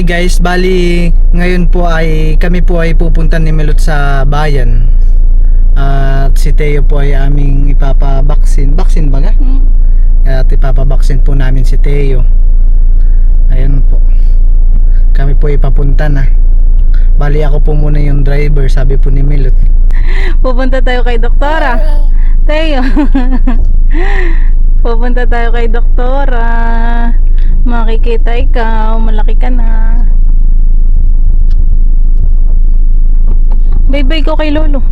Hi guys, bali ngayon po ay kami po ay pupunta ni Melot sa bayan. At si Teo po ay aming ipapabaksin. Baksin ba ga? At ipapabaksin po namin si Teo. Ayun po. Kami po ipapunta na. Bali ako po muna yung driver, sabi po ni Melot. Pupunta tayo kay doktora. Teo. Pupunta tayo kay doktora. Makikita ikaw, malaki ka na. Bye-bye ko kay Lolo.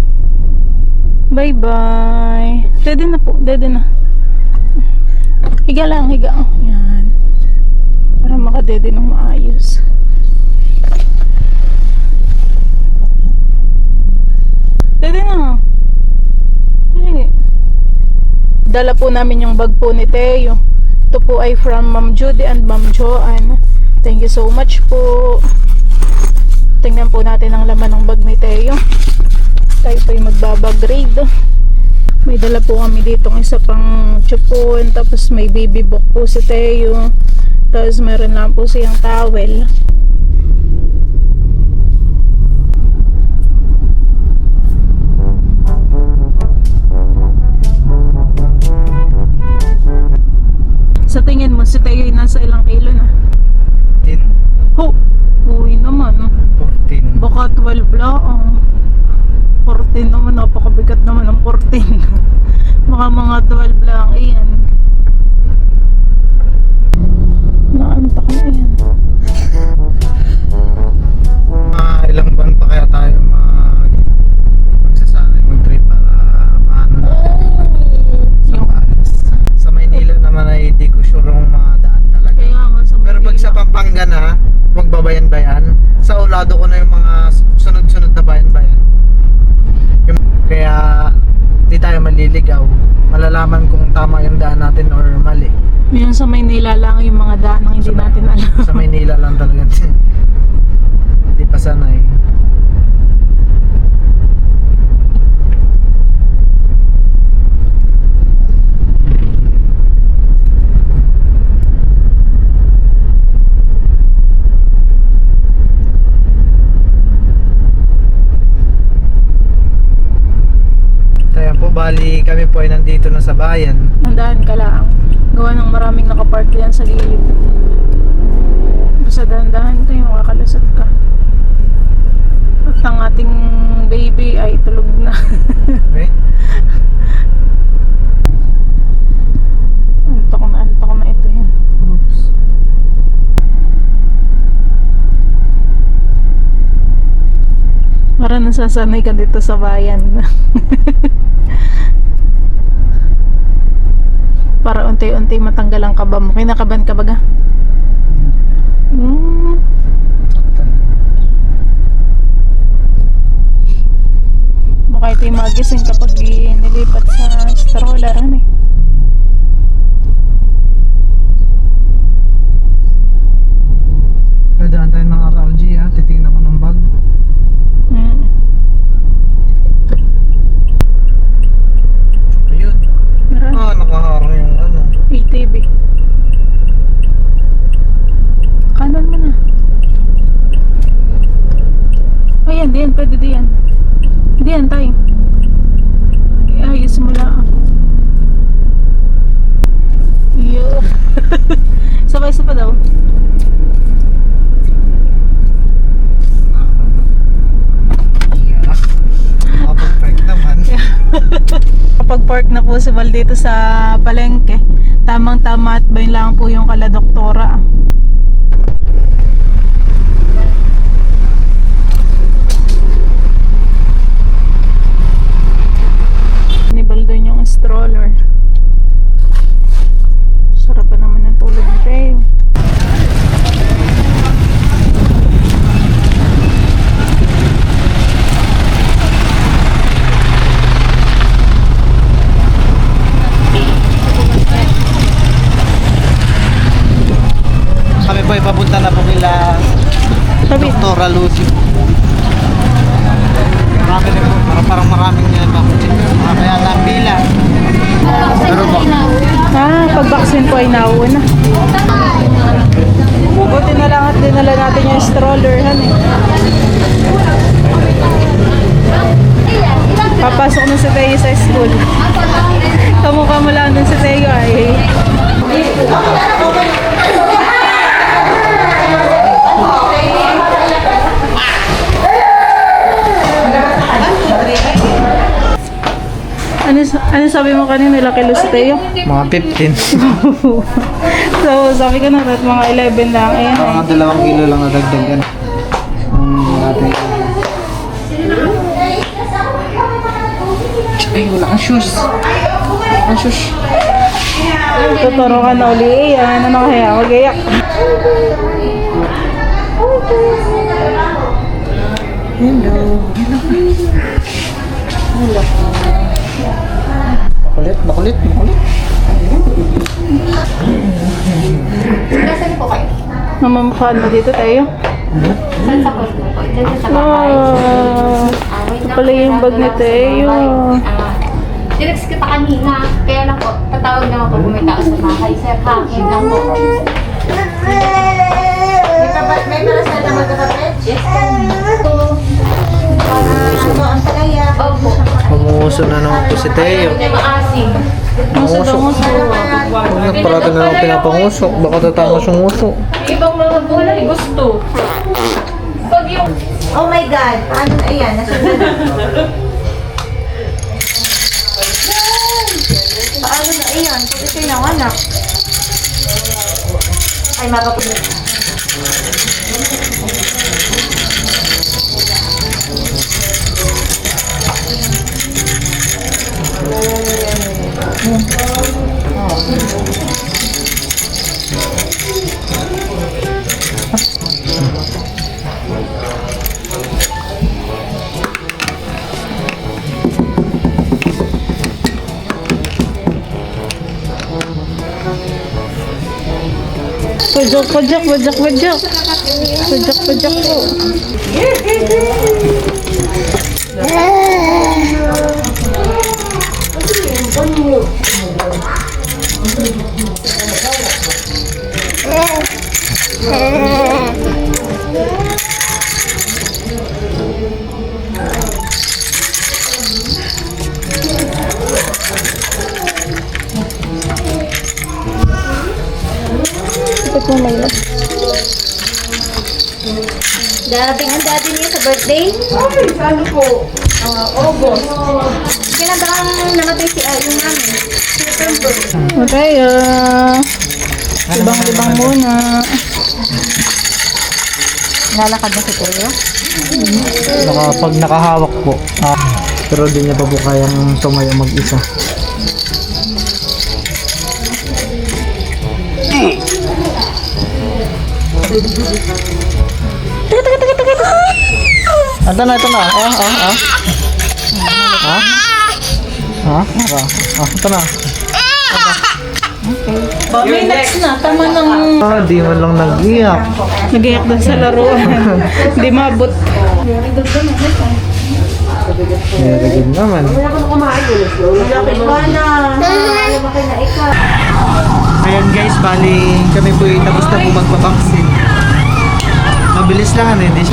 Bye-bye. Dede na po, dede na. Higa lang, higa. Yan. Para makadede ng maayos. Dede na. Dede. Dala po namin yung bag po ni Teo. Ito po ay from Ma'am Judy and Ma'am Joanne. Thank you so much po. Tingnan po natin ang laman ng bag ni Teo. Tayo po ay magbabag-grade. May dala po kami dito ng isa pang chupon. Tapos may baby book po si Teo. Tapos meron lang po siyang towel. Sa tingin mo, si Teo ay nasa ilang kilo na? 10? Ho! Uwi naman. 14. Baka 12 lang. 14 naman, napakabigat naman ng 14. Baka mga 12 lang. Iyan. Naantak na yan. Ilang buwan pa kaya tayo magsasanay mag-trip para maano natin sa Maynila naman ay di ko sure kung madaan talaga. Kaya nga sa Pero pag sa Pampanga na, magbabayan-bayan, sa Olado ko na yung mga sunod-sunod na bayan-bayan. Kaya di tayo maliligaw. Malalaman kung tama yung daan natin or mali. Yun sa Maynila lang yung mga daan ang hindi natin alam. Sa Maynila lang talaga. Hindi pa sanay. Kaya po bali kami po ay nandito na sa bayan. Nandahan ka lang. Gawa ng maraming nakapark yan sa gilid. Basta dahan-dahan tayo, makakalusot ka. At ang ating baby ay tulog na. Okay? Antok na ito yun. Oops. Para nasasanay ka dito sa bayan. Para unti-unti matanggal ang kaba mo. Kinakaban ka baga? Baka ito'y magising kapag nilipat sa stroller. Ano eh? Dadaan tayo ng RRG ha. Titingnan ko ng bag. Ayun. Meron. Nakaharang yung ano. ATV. Kanan mo na. Ayan, diyan. Pwede diyan. Diyan tayo. Ayos mo lang. Yo. Sabay-sabay daw. Yeah. Perfect naman. Kapag park na po si Val dito sa palengke, tamang-tama at bayan lang po yung kala doktora. Nibal doon yung stroller. Sarap pa naman ng tulog ni Teo. Kami po ay papunta na po kila Sabi, Dr. Lucy. Marami rin po. Parang maraming kaya lang pila. Pero ba? pag vaccine po ay nauna. Buti na lang at dinala natin natin yung stroller, han eh. Papasok na si Teo sa school. Kamukha mo lang dun si Teo ay. Ano sabi mo kanina, laki lo si Teo? Mga 15. So, sabi ko na at mga 11 lang. Ayan ay. Mga 2 kilo lang nadagdagan. Natin. Ay, wala kang shoes. Ang shoes. Tuturo ka na uli. Ayan, ano kaya? Mag-iyak. Hello. Hello. Makulit. Nasaan po kayo? Namamukhaan mo dito, Teo. Saan sa court po? Diyan sa bahay. Ito pala yung bag ni Teo. Dinex kita kanina. Kaya lang po, tatawag na ako kung may tao sa bahay. Sir, hangin lang po. May parasal na magkakapit? Yes. Ang talaya. Opo. Umuuso na naman po si Teo. Hindi maasim. Musok. Parati na lang pinapangusok. Baka tatangos yung usok. Ibang mga gulay gusto. Pag yung... Oh my God! Ano, ayan, nasunod na. Paano na, ayan, kung ito yung anak. Ay, mapapulit. Pajak po. Ito po may love. Darating ang daddy niya sa birthday. Ay, ano po? August. Kinadaan namatay si yung namin. September. Okay, libang muna. Lalakad na si Teo. Pag nakahawak po. Pero di niya pa po kayang tumayo mag-isa. Ito na. Ito na. May next na, tama ng... Di man lang nag-iyak. Nag-iyak doon sa laruan. Hindi mabot. Nirigid naman. Ayan guys, bali kami po tapos na po magpapaksin. Mabilis lang ano, hindi.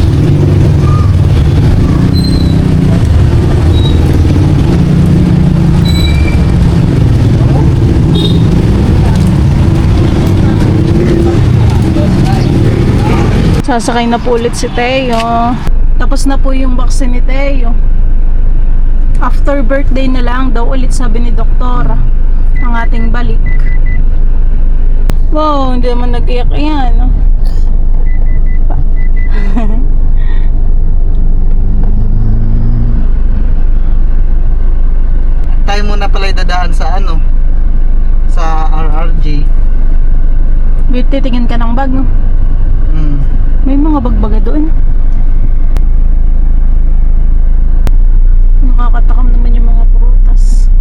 Sasakay na po ulit si Teo. Tapos na po yung vaccine ni Teo. After birthday na lang daw ulit, sabi ni doktora, ang ating balik. Wow, hindi naman nag-iyak yan. Tayo muna pala idadaan sa sa RRG. Titingin ka ng bag, no? May mga bagbaga doon. Nakakatakam naman yung mga prutas.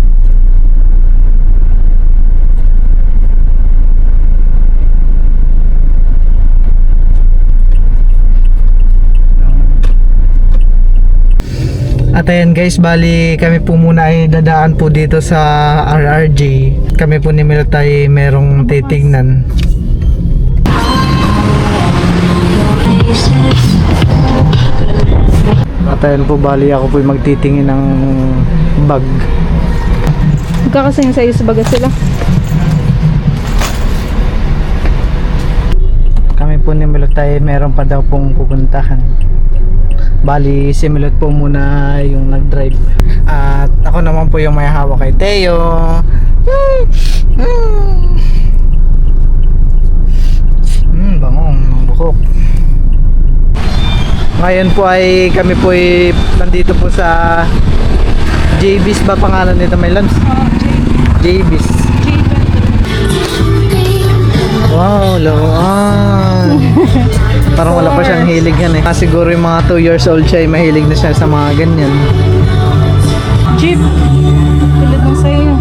At ayan guys, bali kami po muna ay dadaan po dito sa RRG. Kami po ni Milot ay merong titignan. At ayun po, bali ako po magtitingin ng bag. Magkakasing sa iyo sa baga sila. Kami po ni Milot ay meron pa daw pong pupuntahan. Bali, si Milot po muna yung nag-drive. At ako naman po yung may hawak kay Teo. Bangong ng buhok. Ngayon po ay kami po ay nandito po sa JB's ba pangalan nito, may Lance? JB's. Wow, lawan. Parang wala pa siyang hilig yan eh. Siguro yung mga 2 years old siya ay mahilig na siya sa mga ganyan. Jeep. Tulad ng sa'yo.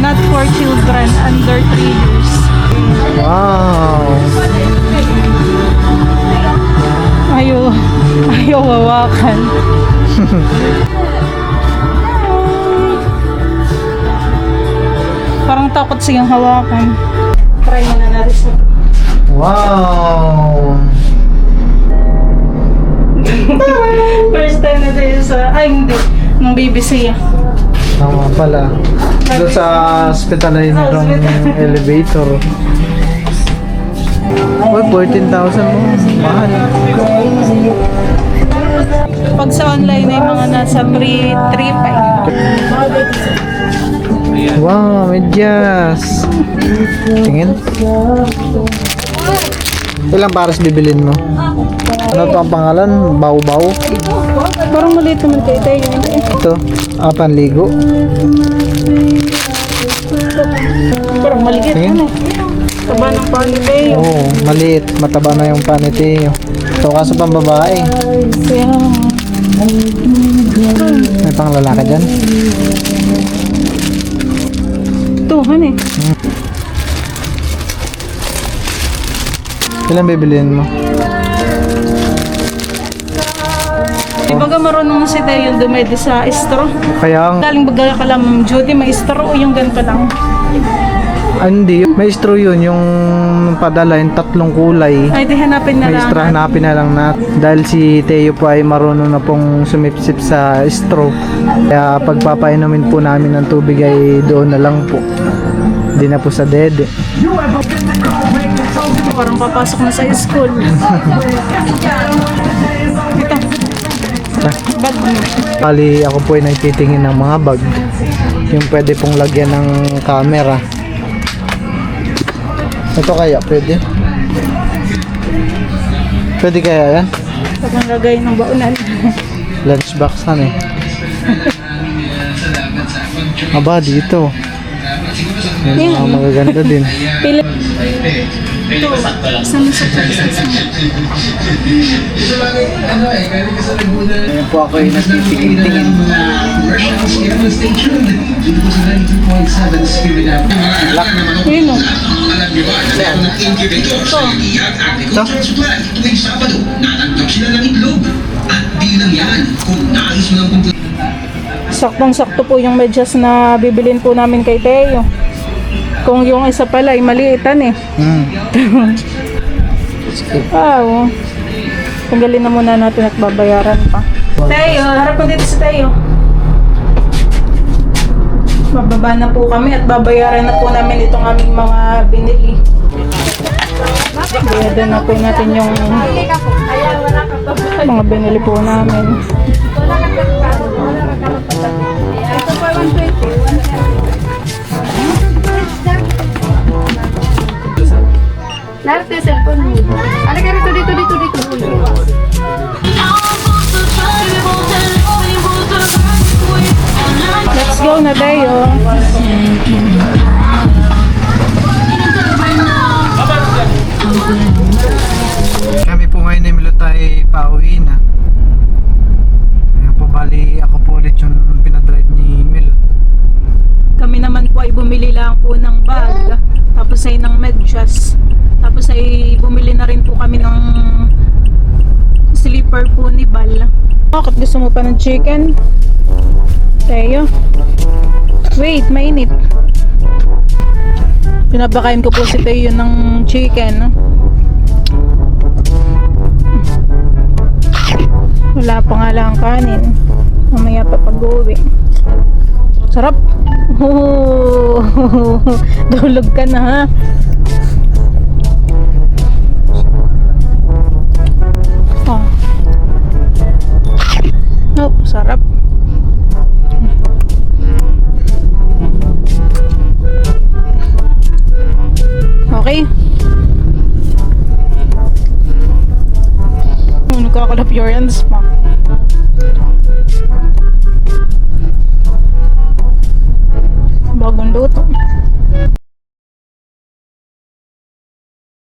Not for children under 3 years. Wow. Ayaw hawakan. Parang takot siyang hawakan. Try mo na natin siya. Wow. First time na tayo sa... Ay, hindi. Nung baby siya. Tama pala. Doon sa hospital ay merong elevator. Uy, 14,000 mo. Mahal. Pag sa online ay mga nasa 3,500. Wow, medyas. Tingin. Ilang pares bibilin mo? Ano to ang pangalan? Baw-baw? Parang maliit naman kayo tayo. Ito, panligo. Parang maliit Tingin. ano. Taba ng panitay. Oo, maliit. Mataba na yung paniteo. Ito kaso pang babae. Kaya... May pang lalaki dyan. Tuhan eh. Ilang bibilin mo? Ibaga marunong si Tayo yung dumedi sa straw. Kaya ang... Galing baga ka lang, Ma'am Judy, may straw o yung ganito lang. Hindi, may straw yun. Yung padala, yung 3 kulay. Ay, di hanapin na May lang. straw, hanapin na lang na. Dahil si Teo po ay marunong na pong sumipsip sa straw. Kaya pagpapainumin po namin ng tubig ay doon na lang po. Hindi na po sa dede. Parang papasok na sa school. Ito. Bag mo. Bali, ako po ay nagtitingin ng mga bag. Yung pwede pong lagyan ng camera. Ito kaya, pwede? Pwede kaya yan? Pag ang lagay ng baunan. Lunchbox han eh. Aba, dito. Yan, mga magaganda din. Pili. Ito. Isang Ayan po ako ay nagtitingin-tingin. Yun o. Ito? Saktong-sakto po yung medyas na bibilin po namin kay Teo. Kung yung isa pala ay maliitan eh. Wow. Tanggalin na muna natin at babayaran pa. Teo, harap mo dito si Teo. Bababa na po kami at babayaran na po namin itong aming mga binili. Bayaran na po natin yung mga binili po namin. Ito po 120. Lahat yung cellphone mo. Halika rito, dito. Let's go na Teo. Kami po ngayon ni Milot ay pauwi na. Ayan po, bali ako po ulit yung pinadrive ni Milot. Kami naman po ay bumili lang po ng bag. Tapos ay ng medyas. Tapos ay bumili na rin po kami ng slipper po ni Bal. Bakit gusto mo pa ng chicken? Teo? Wait, mainit. Pinapakain ko po si Teo ng chicken. Wala pa nga lang kanin. Mamaya pa pag-uwi. Sarap. Oh, dulog ka na ha. Oh. Oh, sarap. Okay. Oh, nagkakalap your hands pa. Bagong luto.